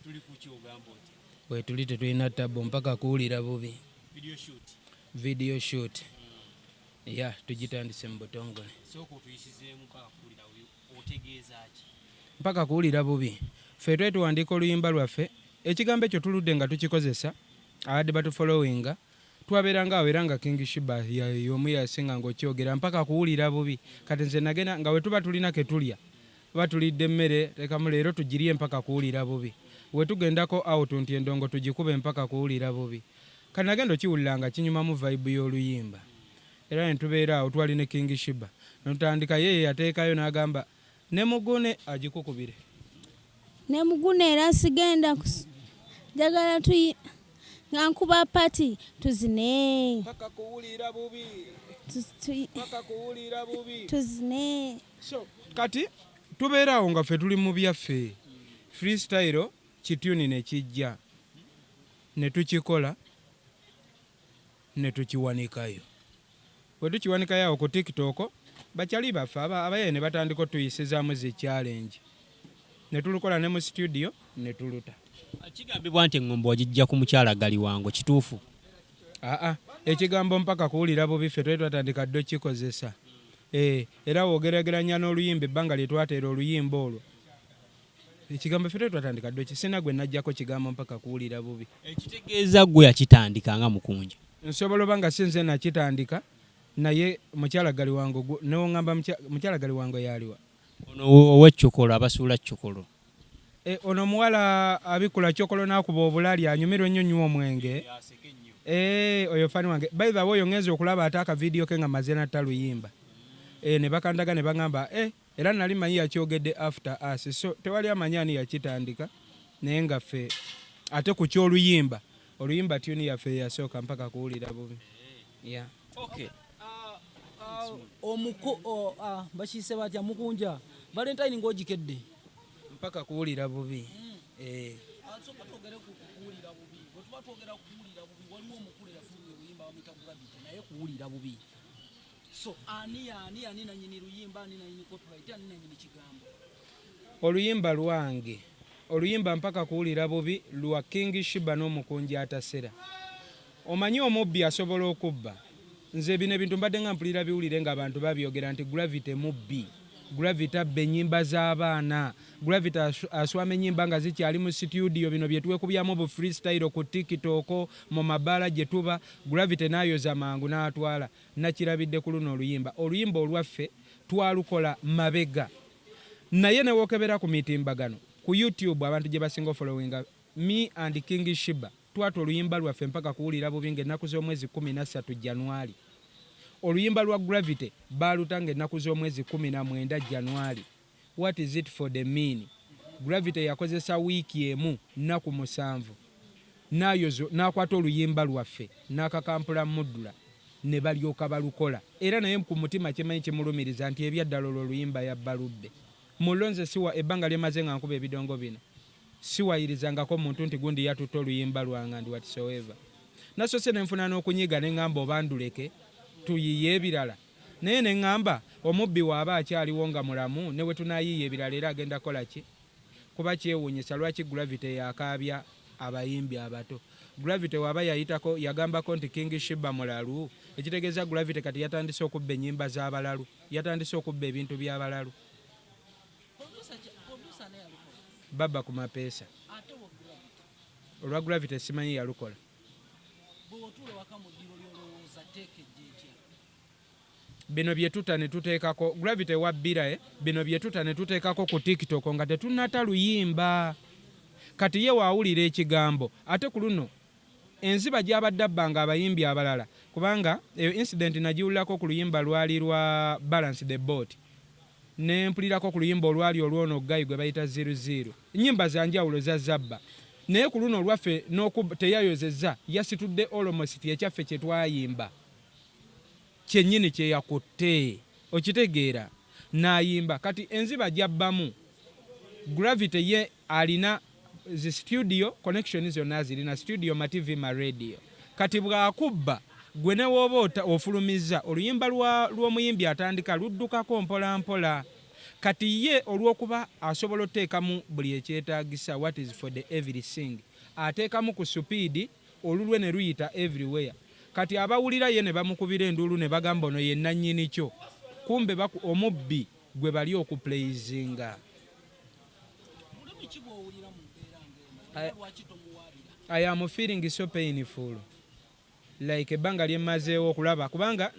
tuli kuki ogamba oti we tuli tetulina tabbo mpaka kuwulira bubi video shoot ya tugitandise mu butongole soko tuyisizeemu mpaka kuwulira otegeeza ki mpaka kuwulira bubi ffe twetuwandiika oluyimba lwaffe ekigambo ekyo tuludde nga tukikozesa abadde batufollowinga twabeeranga awo era nga King Shiba y'omu yasinga ng'okyogera mpaka kuwulira bubi kati nze nagenda nga we tuba tulina ke tulya tuba tulidde emmere tekamu leero tugirye mpaka kuwulira bubi we tugendako out nti endongo tugikube mpaka kuwulira bubi kati nagenda okiwulira nga kinyumamu vibe y'oluyimba era ne tubeera awo twali ne King Shiba netutandika yeye yateekayo n'agamba ne mugune agikukubire ne mugune era sigenda jagala nga nkuba pati tuzine mpaka kuwulira bubi mpaka kuwulira bubi tuzine so kati tubeera awo nga ffe tuli mu byaffe freestyle kituni ne kijja ne tukikola ne tukiwanikayo bwe tukiwanikayo awo ku TikTok bakyali baffe abaye ne batandika tuyisizaamu zi challenge ne tulukola ne mu studio ne tuluta kigambibwa nti engombo wagijja ku mukyala gali wango kituufu ekigambo mpaka kuwulira bubi ffe twali twatandika dde kikozesa era wogerageranya n'oluyimba ebbanga lye twateera oluyimba olwo ekigambo ffe twali twatandika dde kisina gwe najjako kigambo mpaka kuwulira bubi ekitegeeza gwe yakitandika nga Mukunja nsobola oba nga si nze nakitandika naye mukyala gali wango newoŋŋamba mukyala gali wango yaliwa ono ow'eccokolo abasuula ccokolo ono muwala abikula cyokolo n'akuba obulali anyumirwa ennyo nnyo omwenge oyo fani wange by the way ngenza okulaba ate akavidiyo ke nga maze natta luyimba ne bakandaga ne baŋŋamba era nali manyi yakyogedde after us so tewali amanyi ani yakitandika naye nga ffe ate ku ky'oluyimba oluyimba tuni yaffe yasooka mpaka kuwulira bubi bakiyise batya Mukunja Valentine ng'ogikedde mpaka kuwulira bubi kuwulira bubi so ani nanyini luyimba ani nanyini copyright ani nanyini kigambo oluyimba lwange oluyimba mpaka kuwulira bubi lwa King Shiba n'Omukunja Atasera omanyi omubbi asobola okubba nze bino ebintu mbadde nga mpulira biwulire nga abantu babyogera nti Gravity mubbi Gravity abba ennyimba z'abaana Gravity aswama ennyimba nga zikyali mu studio bino bye twekubyamu bu freestyle ku TikTok mu mabaala gye tuba Gravity n'ayoza mangu n'atwala nakirabidde ku luno oluyimba olwaffe twalukola mabega naye ne wokebera ku mitimbagano ku YouTube abantu gye basinga following me and King Shiba twata oluyimba lwaffe mpaka kuwulira bubi ng'ennaku z'omwezi 13 January oluyimba lwa Gravity balutanga ennaku z'omwezi 19 January what is it for the mean Gravity yakozesa wiiki emu nnaku 7 n'akwata oluyimba lwaffe n'akakampula muddula ne balyoka balukola era naye ku mutima kimanyi kimulumiriza nti ebyaddala oluyimba yabbaludde mulonze siwa ebbanga lyemaze nga nkuba ebidongo bino siwayirizangako muntu nti gundi yatutta oluyimba lwanga ndi whatsoever nasose nenfuna n'okunyiga ne ŋŋamba obanduleke tuyiye ebirala naye ne ŋŋamba omubbi waaba akyaliwo nga mulamu ne bwe tunayiye ebirala era agenda kola ki kuba kyewuunyisa lwaki Gravity yakaabya abayimbi abato Gravity waaba yayitako yagambako nti King Shiba mulalu ekitegeeza Gravity kati yatandise okubba ennyimba z'abalalu yatandise okubba ebintu by'abalalu baba ku mapeesa olwa Gravity simanyi yalukola bino byetuta ne tuteekako Gravity wabbira bino byetuta ne tuteekako ku TikTok nga tetunata luyimba kati ye waawulira ekigambo ate ku luno enziba gy'abadde abbanga abayimbi abalala kubanga eyo incident nagiwulirako ku luyimba lwali lwa Balance the Boat ne mpulirako ku luyimba olwali olwono Gayi gwe bayita 00 nnyimba za njawulo za zabba naye ku luno olwaffe teyayozezza yasitudde almost ekyaffe kye twayimba kyennyini kye yakutte okitegeera n'ayimba kati enziba gyabbamu Gravity ye alina zi studio connection zonna zirina studio ma TV ma radio kati bw'akubba gwe ne wooba ofulumizza oluyimba lw'omuyimbi atandika luddukako mpola mpola kati ye olw'okuba asobola oteekamu buli ekyetaagisa what is for the everything ateekamu ku supiidi olulwe ne luyita everywhere kati abawulira ye ne bamukubira enduulu ne bagamba ono ye nannyini kyo kumbe omubbi gwe bali okupulayizinga. I am feeling so painful like ebbanga lyemmazeewo okulaba kubanga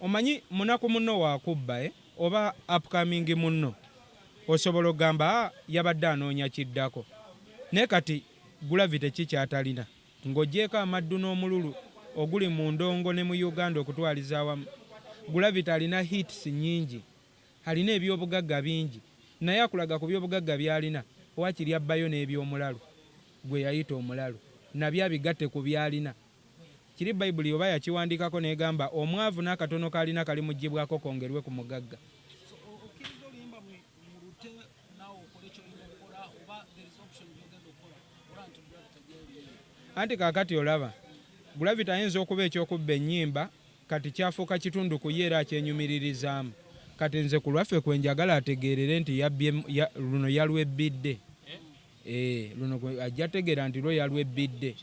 omanyi munaku munno waakubba oba upcoming munno osobola okugamba yabadde anoonya kiddako naye kati gulavite kikyatalina ng'oggyeko amaddu n'omululu oguli mu ndongo ne mu Uganda okutwaliza awamu gulavite alina hits nnyingi alina ebyobugagga bingi naye akulaga ku byobugagga by'alina wakiri abbayo n'ebyomulalu gwe yayita omulalu nabyo abigatte ku by'alina. Kiri Bayibuli oba yakiwandiikako n'egamba omwavu n'akatono kalina kali muggyibwako kongerwe ku mugagga. Anti kaakati olaba gulavite ayinza okuba ekyokubba ennyimba kati kyafuuka kitundu ku ye era akyenyumiririzaamu kati nze ku lwaffe kwe njagala ategeerere nti luno yalwebbidde luno ajja tegeera nti lwo yalwebbidde.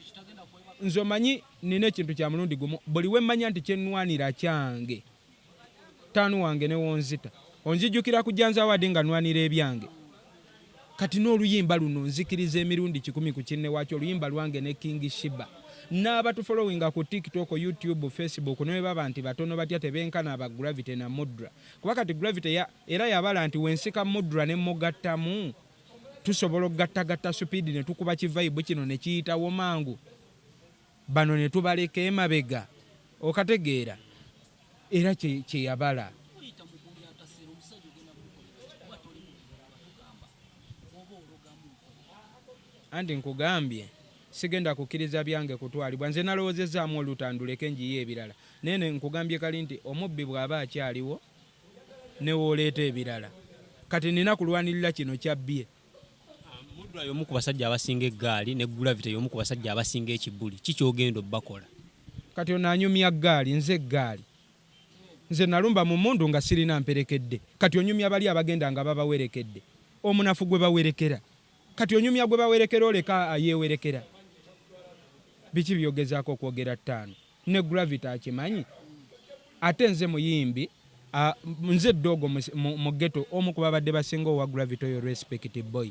Nze omanyi nina ekintu kya mulundi gumu buli we mmanya nti kyennwanira kyange taanu wange ne wonzita onzijjukira kujjanza Awade nga nnwanira ebyange kati n'oluyimba luno nzikiriza emirundi 10 ku kinne waakyo oluyimba lwange ne King Shiba n'abatufollowinga ku TikTok, YouTube, Facebook ne baba nti batono batya tebenkana aba Gravity na Mudra kuba kati Gravity era yabala nti wensika Mudra ne mugattamu tusobola okugattagatta supiidi ne tukuba kivayibu kino ne kiyitawo mangu bano ne tubaleka emabega okategeera era kyeyabala. Anti nkugambye sigenda kukkiriza byange kutwalibwa nze nalowoozezaamu olutanduleke njiye ebirala naye nkugambye kali nti omubbi bw'aba akyaliwo ne wooleeta ebirala kati nina kulwanirira kino kyabbye. Mudra y'omu ku basajja abasinga eggaali ne Gulavite y'omu ku basajja abasinga ekibuli kikyogenda obbakola kati ono anyumya ggaali nze eggaali nze nalumba mu mmundu nga sirina mperekedde kati onyumya bali abagenda nga babawerekedde omunafu gwe bawerekera kati onyumya gwe bawerekera oleka ayewerekera biki byogezaako okwogera ttaano ne Gravity akimanyi ate nze muyimbi nze ddogo mu ghetto omu ku babadde basinga owa Gravity oyo respected boy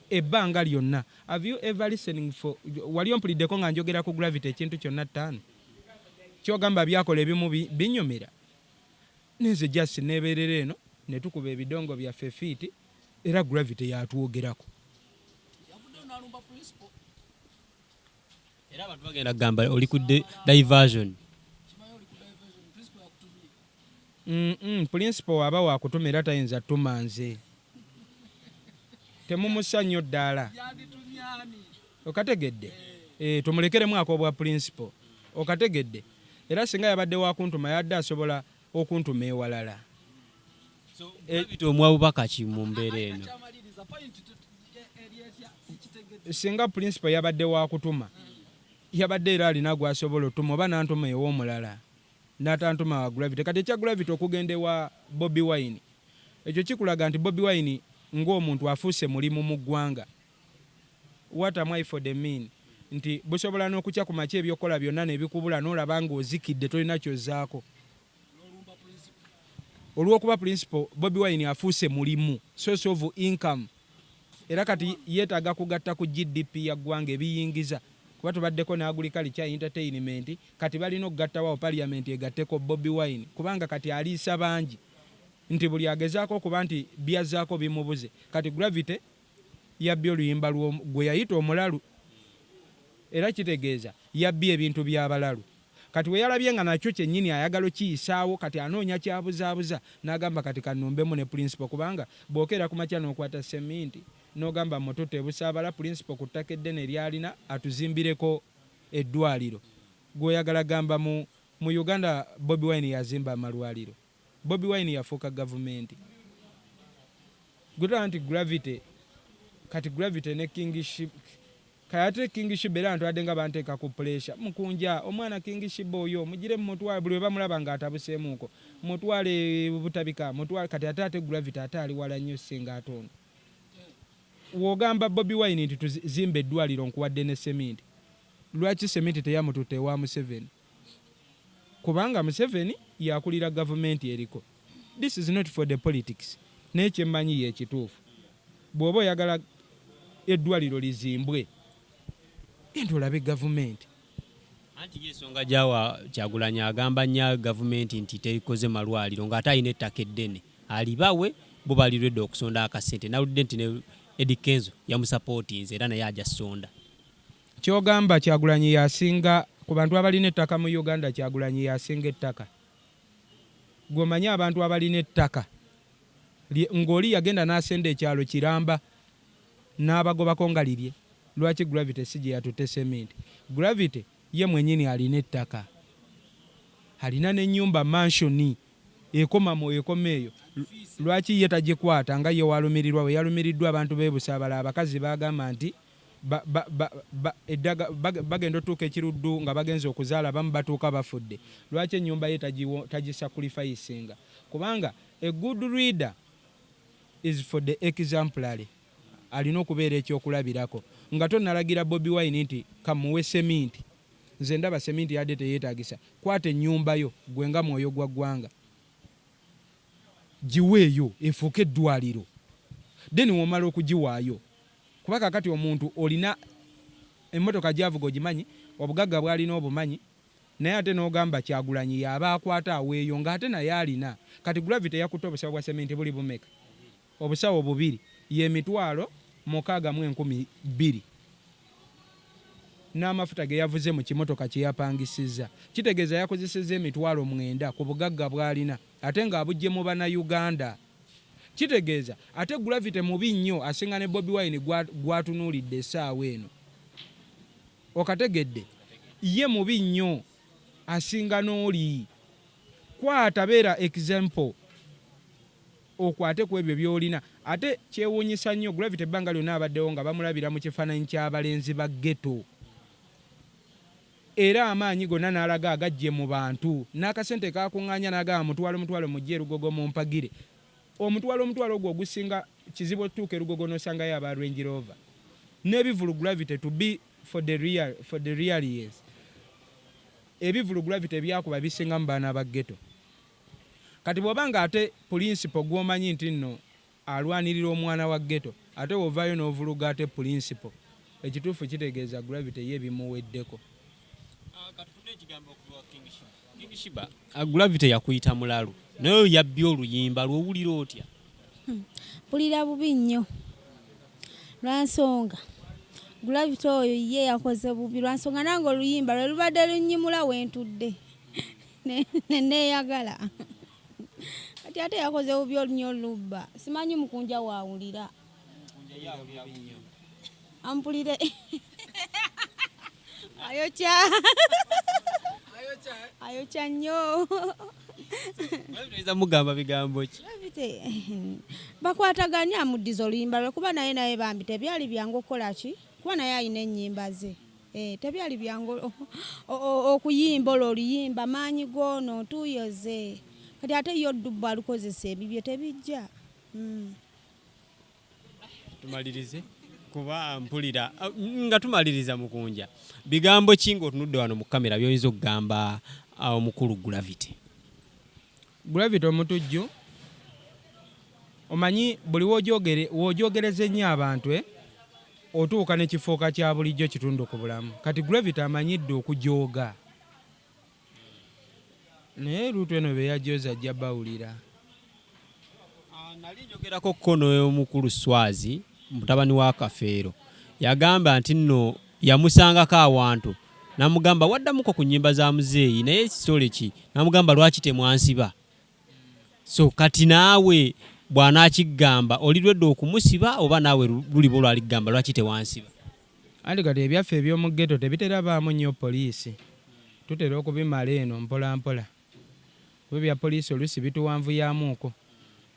ebbanga lyonna have you ever listening for wali ompuliddeko nga njogera ku Gravity ekintu kyonna ttaano kyogamba byakola ebimu binyumira nenze just neeberera eno ne tukuba ebidongo byaffe fiiti era Gravity yatwogerako era abantu bagenda kugamba oli ku diversion. Principal aba wakutuma era tayinza tuma nze temumusa nnyo ddaala okategedde tumulekeremu akobwa principal okategedde era singa yabadde wakuntuma yadde asobola okuntuma ewalala. Gravity omwabubaka ki mu mbeera eno singa principal yabadde wakutuma yabadde era alina gwasobola otuma oba nantuma ew'omulala n'atantuma wa Gravity kati ekya Gravity okugenda ewa Bobi Wine ekyo kikulaga nti Bobi Wine ng'omuntu afuuse mulimu mu ggwanga. What am I for the mean nti busobola n'okukya ku makya ebyokola byonna nebikubula n'olaba ng'ozikidde tolina kyozzaako olw'okuba principal Bobi Wine afuuse mulimu source of income era kati yeetaaga kugatta ku GDP ya ggwanga ebiyingiza kuba tubaddeko n'agriculture entertainment kati balina okugattawo parliament egatteko Bobi Wine kubanga kati aliisa bangi nti buli agezaako okuba nti byazzaako bimubuze kati Gravity yabbye oluyimba gwe yayita omulalu era kitegeeza yabbye ebintu by'abalalu kati we yalabye nga nakyo kyennyini ayagala okiyisaawo kati anoonya kyabuzaabuza n'agamba kati kannumbemu ne principal kubanga bw'okeera ku makya n'okwata seminti n'ogamba moto tebusaabala principal ku ttaka eddene lyalina atuzimbireko eddwaliro gw'oyagala gamba mu Uganda Bobi Wine yazimba amalwaliro Bobi Wine yafuuka gavumenti gutala nti Gravity kati Gravity ne King Shiba kayate King Shiba era ntwadde nga banteeka ku pressure Mukunja omwana King Shiba oyo mugire mutwale buli bamulaba nga atabuseemuko mutwale butabika mutwale kati ate Gravity atali wala nnyo singa atono wogamba Bobi Wine nti tuzimbe eddwaliro nkuwadde ne sementi lwaki sementi teyamutute wa Museveni kubanga Museveni yakulira gavumenti eriko. This is not for the politics n'ekyemanyi y'ekituufu bw'oba oyagala eddwaliro lizimbwe enti olabe gavumenti anti y'ensonga gyawa Kyagulanyi agamba nnyo gavumenti nti terikoze malwaliro ng'ate alina ettaka eddene alibawe bo balirwedde okusonda akasente nawulidde nti ne Eddie Kenzo yamusapootinze era naye ajja sonda. Kyogamba Kyagulanyi yasinga ku bantu abalina ettaka mu Uganda Kyagulanyi yasinga ettaka gw'omanyi abantu abalina ettaka ng'oli yagenda n'asenda ekyalo Kiramba n'abagobako nga lirye lwaki Gravity si gye yatutte sementi. Gravity ye mwenyini alina ettaka alina n'ennyumba mansioni ekoma eyo lwaki ye tagikwata nga ye walumirirwa we yalumiriddwa abantu b'ebusaabala abakazi bagamba nti bagenda otuuka ekiruddu nga bagenza okuzaala bamu batuuka bafudde lwaki ennyumba ye tagisacrificinga kubanga a good reader is for the exemplary alina okubeera ekyokulabirako nga tonnalagira Bobi Wine nti kamuwe sementi nze ndaba sementi yadde teyeetagisa kwata ennyumba yo gwe nga mwoyo gwa ggwanga giweeyo efuuke eddwaliro then womala okugiwaayo kuba kakati omuntu olina emmotoka gyavuga ogimanyi obugagga bwalina obumanyi naye ate n'ogamba Kyagulanyi yaba akwata aweeyo ng'ate naye alina kati Gravity yakutte obusawo bwa sementi buli bumeka obusawo 2 ye mitwalo 6,200 n'amafuta ge yavuze mu kimotoka kye yapangisizza kitegeeza yakozesezza emitwalo 9 ku bugagga bwalina ate ng'abujje mu Bannayuganda kitegeeza ate Gravity mubi nnyo asinga ne Bobi Wine gwatunuulidde essaawa eno okategedde ye mubi nnyo asinga n'oli kwata beera example okwate ku ebyo byolina ate kyewuunyisa nnyo Gravity ebbanga lyonna abaddewo nga bamulabira mu kifaananyi ky'abalenzi ba ghetto era amaanyi gonna n'alaga agajje mu bantu n'akasente kakuŋŋaanya n'agamba mutwalo mujje erugogo mu mpagire omutwalo ogwo ogusinga kizibu otuuka erugogo n'osangayo aba Range Rover n'ebivulu Gravity to be for the real years ebivulu Gravity ebyakuba bisinga mu baana ba ghetto kati bw'obanga ate principal gw'omanyi nti nno alwanirira omwana wa ghetto ate wovaayo n'ovuluga ate principal ekituufu kitegeeza Gravity ye bimuweddeko. King Shiba Gravity yakuyita mulalu naye yabbye oluyimba lwowulira otya? Mpulira bubi nnyo lwansonga Gravity oyo ye yakoze bubi lwansonga nange oluyimba lwe lubadde lunnyimula wentudde neeyagala kati ate yakoze bubi nnyo lubba simanyi Mukunja waawulira ampulire ayokya nnyo mugamba bigambo ki bakwataganya Amudiza Oluyimbalwe kuba naye bambi tebyali byangu okukola ki kuba naye alina ennyimba ze tebyali byangu okuyimba oluyimba maanyi goono tuyoze kati ate yo ddubba alukozesa ebibyo tebijja. Tumalirize kuba mpulira nga tumaliriza Mukunja bigambo ki ng'otunudde wano mu kamera by'oyinza okugamba omukulu Gravity omutujju omanyi buli woojogereza ennyo abantu otuuka n'ekifuuka kya bulijjo kitundu ku bulamu kati Gravity amanyidde okujooga naye luutu eno beyajoza ajja bawulira. Nali njogerako kkono y'omukulu Swazi mutabani wa Kafeero yagamba nti nno yamusangako awantu namugamba waddamuko ku nnyimba za muzeeyi naye ekisole ki namugamba lwaki temwansiba so kati naawe bw'anaakigamba olirwedde okumusiba oba naawe lulibo lwaligamba lwaki tewansiba ali kati ebyaffe eby'omu ghetto tebitera baamu nnyo poliisi tutera okubimala eno mpola mpola kuba bya poliisi oluusi bituwanvuyamuuko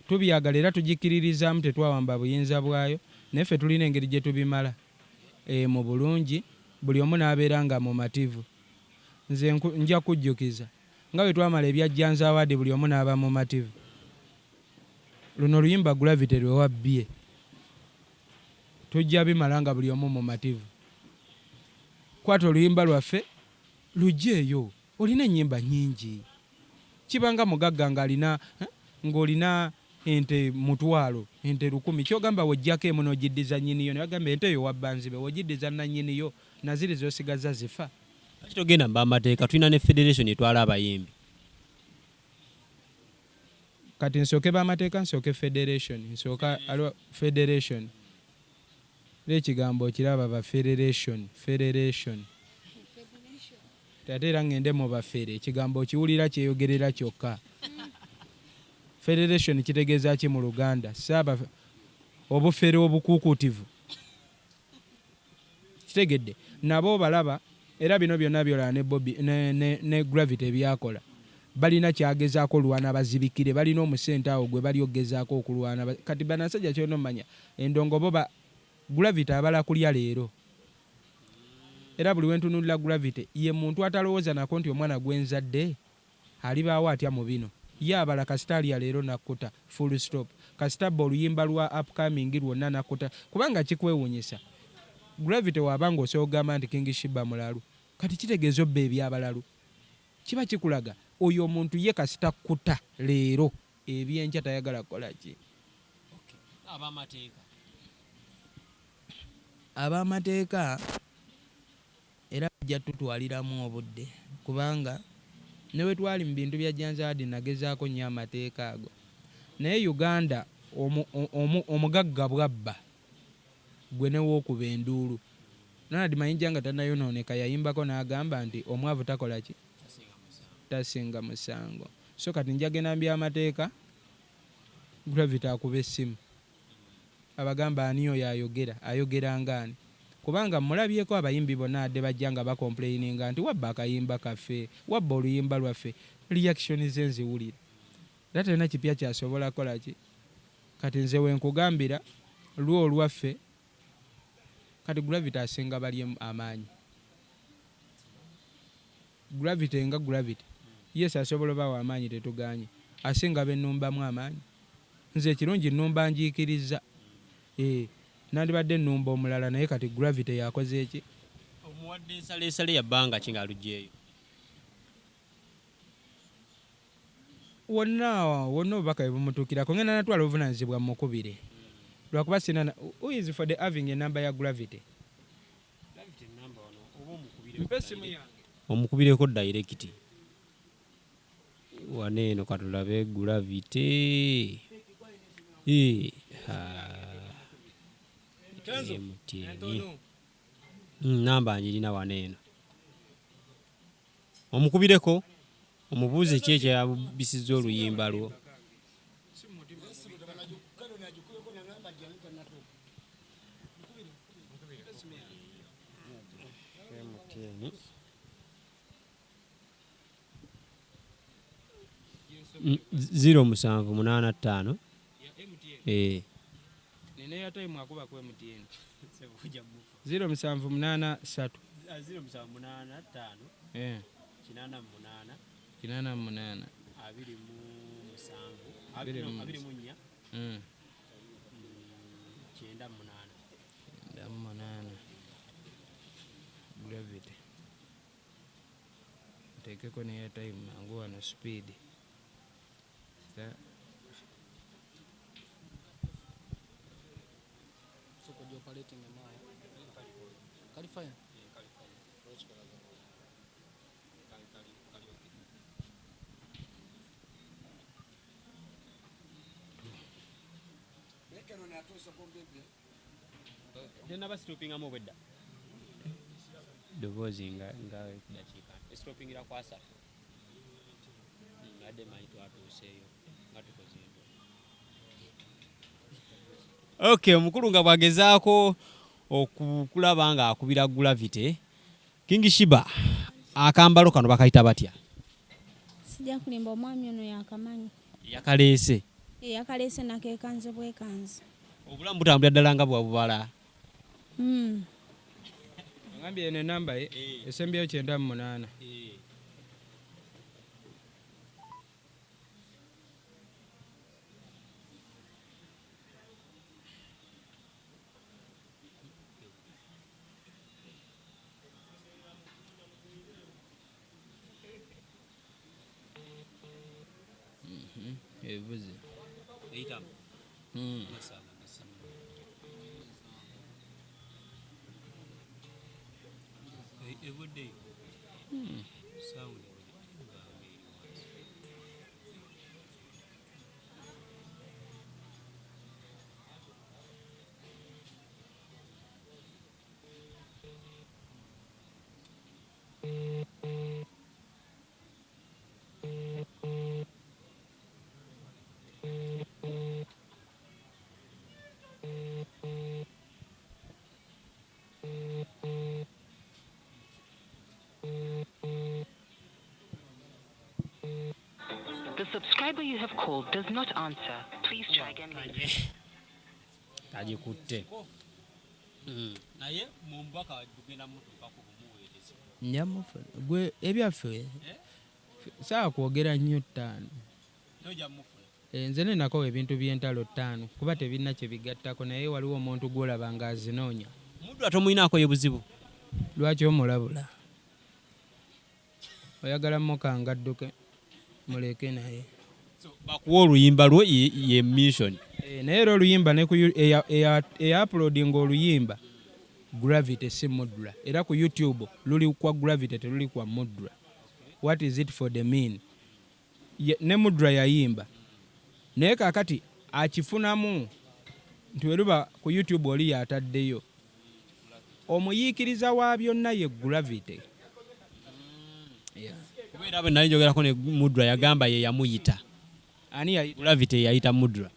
tubyagala era tugikiririzaamu tetwawamba buyinza bwayo naffe tulina engeri gye tubimala mu bulungi buli omu n'abeera nga mumativu. Nze nja kujjukiza nga bwe twamala ebyajjanza Awade buli omu n'aba mumativu. Luno oluyimba Gravity lwe wabbye tujja bimala nga buli omu mumativu. Kwata oluyimba lwaffe lujjeeyo, olina ennyimba nnyingi. Kibanga mugagga ng'olina ente 1,000 ente 1,000 kyogamba wojjako emu n'ogiddiza nnyiniyo ne bagamba ente eyo wabbanzibe wogiddiza nannyiniyo naziri z'osigaza zifa. Togenda mbamateeka tulina ne federation etwala abayimbi. Kati nsooke bamateeka nsooke federation nsooka aliwa federation n'ekigambo kiraba ba federation ate era ngende mu bafere ekigambo kiwulira kyeyogerera kyokka. Federation kitegeeza ki mu Luganda? Saaba obufere obukuukutivu kitegedde nabo balaba era bino byonna byolaba ne Bobby ne Gravity ebyakola balina kyagezaako olwana bazibikire balina omusente awo gwe bali ogezaako okulwana. Kati banasajja kyona omanya endongo bo Gravity abala kulya leero era buli wentunulira Gravity ye muntu atalowooza nako nti omwana gwenzadde alibaawo atya mu bino ye abala kasita alya leero nakkuta full stop kasita oluyimba lwa upcoming lwonna nakkuta kubanga kikwewuunyisa. Gravity wabanga osoogamba nti King Shiba mulalu kati kitegeeza obba ebyabalalu kiba kikulaga oyo omuntu ye kasita kkuta leero ebyenkya tayagala kukola ki. Ab'amateeka era bajja tutwaliramu obudde kubanga ne bwe twali mu bintu bya Janzadi nagezaako nnyo amateeka ago naye Uganda omugagga bwabba gwe newokuba enduulu. Ronald Mayinja nga tannayonooneka yayimbako n'agamba nti omwavu takola ki tasinga musango. So kati njagenda mu by'amateeka Gravity akuba essimu abagamba ani oyo ayogera ngaani kubanga mulabyeko abayimbi bonna adde bajja nga bakomplaininga nti wabba akayimba kaffe wabba oluyimba lwaffe reaction ze nziwulira era talina kipya kyasobola kola ki. Kati nze wenkugambira lwo olwaffe kati Gravity asinga bali amaanyi. Gravity nga Gravity yes asobola bawa amaanyi tetuganye asinga bennumbamu amaanyi. Nze kirungi nnumba njiikiriza nandibadde ennumba omulala naye kati Gravity yakoze eki omuwadde ensaleesale yabbanga ki ng'alugyeyo wonna obubaka bwe bumutuukirako ngenda natwala obuvunaanyizibwa mukubire lwakuba sina who is for the having enamba ya Gravity mpe simu yange omukubireko direct waneeno katulabe Gravity namba njirina waneeno omukubireko omubuuze ki ekyabisizza oluyimba lwo. Zero 785 nina ya time akuba ku MTN 0783 88 Gravity tekeko ne ya time mangu wano speed tenaba stoppingamu obwedda ddoboozi nga dakiika stoppingira ku 3 adde manyi twatuuseeyo nga tukoze ento. Okay, omukulu nga bwagezaako okulaba nga akubira Gravity. King Shiba akambalo kano bakayita batya? Sijja kulimba omwami ono yakamanyi yakaleese nakekanze bwekanze obulamu butambulira ddala nga bwabubala. Gambye ene namba ye esembyeyo 98. Evuze. Eitam. Evudde. Sound. The subscriber you have called does not answer. Please try again later. Kagikutte. Naye mu mbaka tugenda mutuuka ku kumuweereza. Nyamufuna. Gwe ebyaffe. Saa kwogera nnyo 5. Noja mufuna. Nze nenako ebintu by'entalo 5 kuba tebinna kye bigattako naye waliwo omuntu gw'olaba ng'azinoonya. Muddu atomuyinaako ye buzibu. Lwaki omulabula? Oyagala mukanga adduke muleke naye. Bakuwa oluyimba lwo ye mission. Naye era oluyimba ne ku uploading oluyimba Gravity si Mudra. Era ku YouTube luli kwa Gravity teluli kwa Mudra. What is it for the mean? Ne Mudra yayimba. Naye kakati akifunamu nti weruba ku YouTube oli yataddeyo. Omuyiikiriza wa byonna ye Gravity. Kubera bwe nali njogerako ne Mudra yagamba ye yamuyita. Ani ya Gravity yayita Mudra.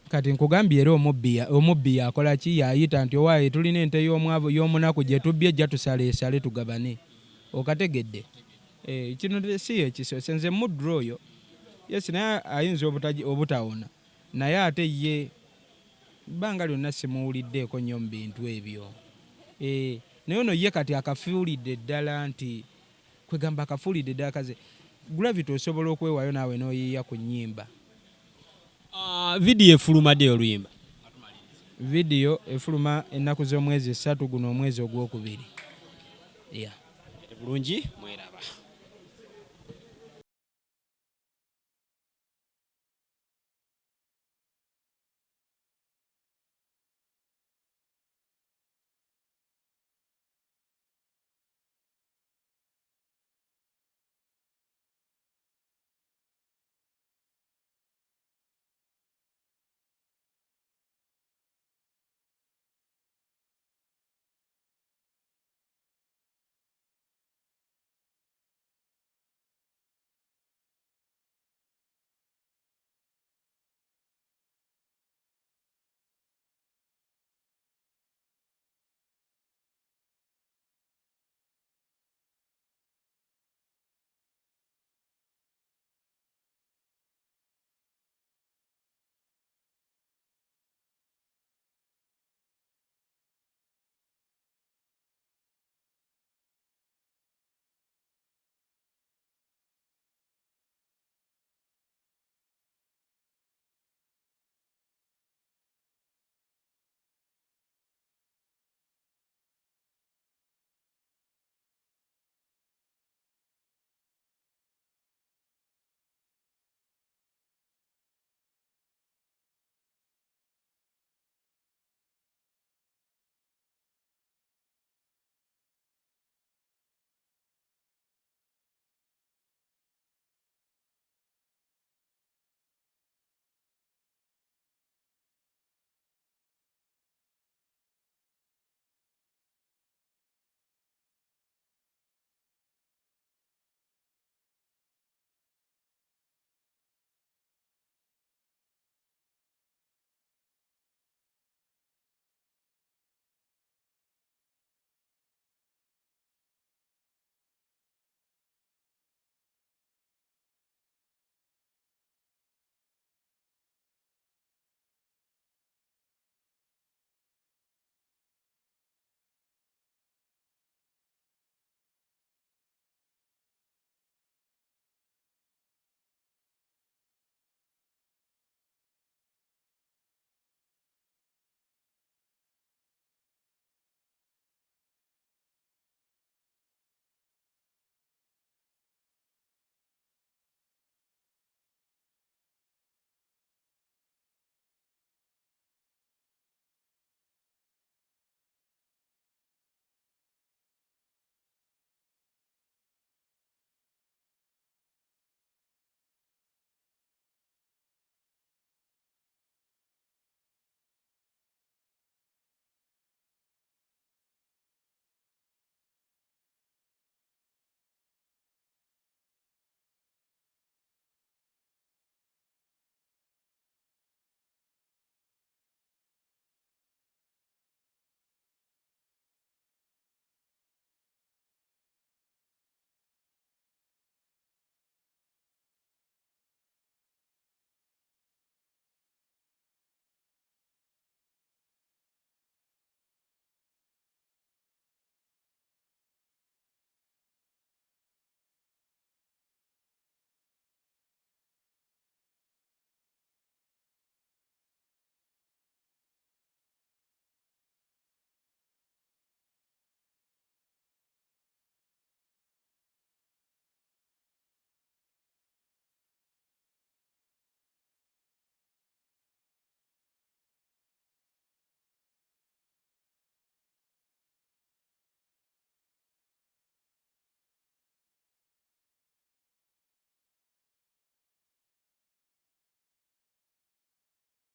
Kati nkugambye era omubbi akola ki yayita nti owaaye tulina ente y'omunaku gye tubbye ejja tusaleesale tugabane. Okategedde. Kino si ekiso senze Mudra oyo. Yes naye ayinza obutawona. Naye ate ye bbanga lyonna simuwuliddeeko nnyo mu bintu ebyo. Naye ono ye kati akafuulidde ddala nti kwegamba akafuulidde ddala kaze Gravity osobola okwewaayo naawe n'oyiiya ku nnyimba. Video efuluma de oluyimba. Video efuluma ennaku z'omwezi 3 guno omwezi ogwokubiri. Bulungi mweraba.